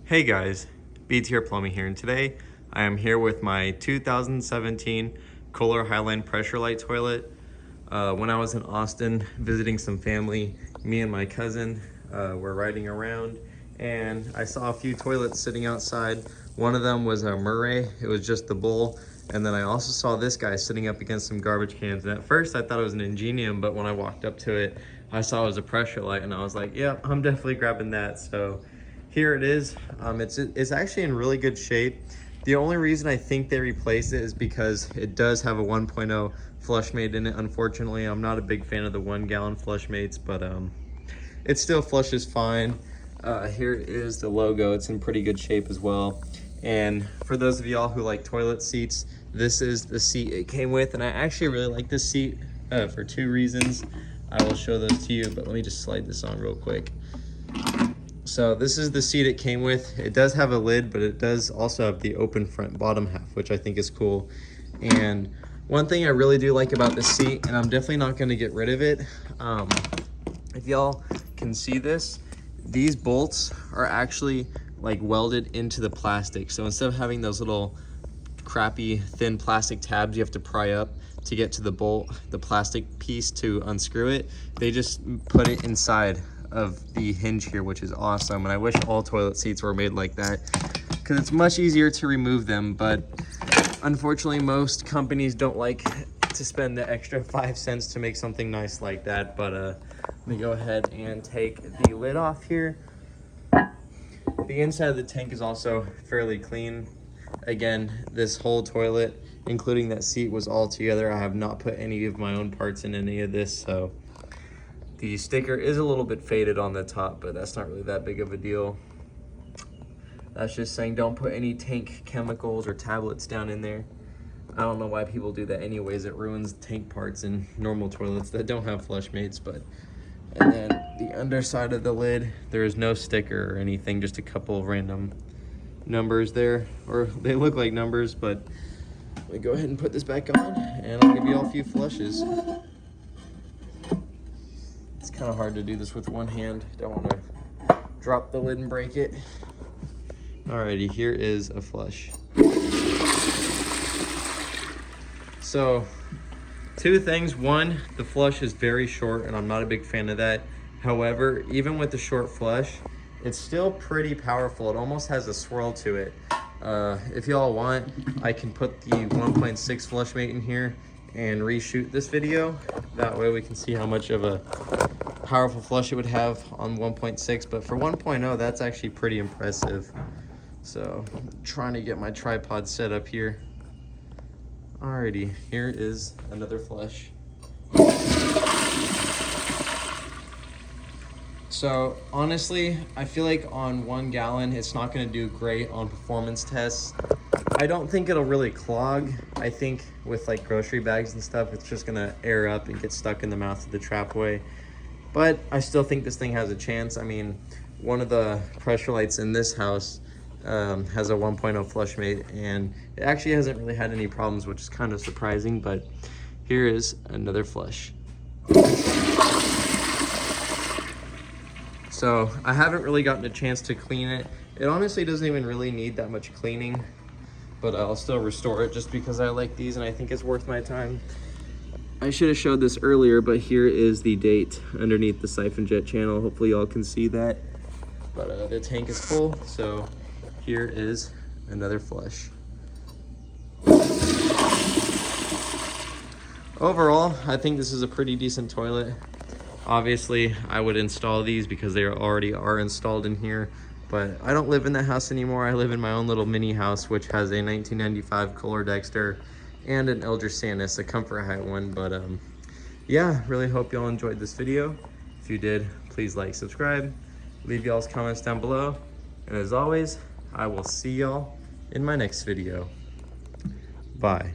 Hey guys, BTR Plumbing here, and today I am here with my 2017 Kohler Highline pressure light toilet. When I was in Austin visiting some family, me and my cousin were riding around and I saw a few toilets sitting outside. One of them was a Murray, it was just the bowl, and then I also saw this guy sitting up against some garbage cans, and at first I thought it was an Ingenium, but when I walked up to it, I saw it was a pressure light and I was like, yep, I'm definitely grabbing that. So here it is. It's actually in really good shape. The only reason I think they replaced it is because it does have a 1.0 flush mate in it. Unfortunately, I'm not a big fan of the 1 gallon flush mates, but it still flushes fine. Here is the logo. It's in pretty good shape as well. And for those of y'all who like toilet seats, this is the seat it came with. And I actually really like this seat for 2 reasons. I will show those to you, but let me just slide this on real quick. So this is the seat it came with. It does have a lid, but it does also have the open front bottom half, which I think is cool. And one thing I really do like about this seat, and I'm definitely not going to get rid of it, if y'all can see this, these bolts are actually like welded into the plastic. So instead of having those little crappy thin plastic tabs you have to pry up to get to the bolt, the plastic piece to unscrew it, they just put it inside of the hinge here, which is awesome. And I wish all toilet seats were made like that because it's much easier to remove them. But unfortunately, most companies don't like to spend the extra 5 cents to make something nice like that. But let me go ahead and take the lid off here. The inside of the tank is also fairly clean. Again, this whole toilet, including that seat, was all together. I have not put any of my own parts in any of this, so the sticker is a little bit faded on the top, but that's not really that big of a deal. That's just saying don't put any tank chemicals or tablets down in there. I don't know why people do that anyways. It ruins tank parts in normal toilets that don't have flush mates. But and then the underside of the lid, there is no sticker or anything, just a couple of random numbers there, or they look like numbers. But let me go ahead and put this back on and I'll give you all a few flushes. It's kind of hard to do this with one hand. Don't want to drop the lid and break it. Alrighty, here is a flush. So, 2 things. One, the flush is very short and I'm not a big fan of that. However, even with the short flush, it's still pretty powerful. It almost has a swirl to it. If y'all want, I can put the 1.6 flush mate in here and reshoot this video. That way we can see how much of a powerful flush it would have on 1.6, but for 1.0 that's actually pretty impressive. So I'm trying to get my tripod set up here. Alrighty, here is another flush. So honestly, I feel like on 1 gallon it's not going to do great on performance tests. I don't think it'll really clog. I think with like grocery bags and stuff, it's just gonna air up and get stuck in the mouth of the trapway. But I still think this thing has a chance. I mean, one of the pressure lights in this house has a 1.0 flush mate, and it actually hasn't really had any problems, which is kind of surprising. But here is another flush. So I haven't really gotten a chance to clean it. It honestly doesn't even really need that much cleaning, but I'll still restore it just because I like these and I think it's worth my time. I should have showed this earlier, but here is the date underneath the siphon jet channel. Hopefully y'all can see that. But the tank is full, so here is another flush. Overall, I think this is a pretty decent toilet. Obviously, I would install these because they already are installed in here. But I don't live in that house anymore. I live in my own little mini house, which has a 1995 Kohler Dexter and an Elder Sanus, a comfort height one. But yeah, really hope y'all enjoyed this video. If you did, please like, subscribe, leave y'all's comments down below. And as always, I will see y'all in my next video. Bye.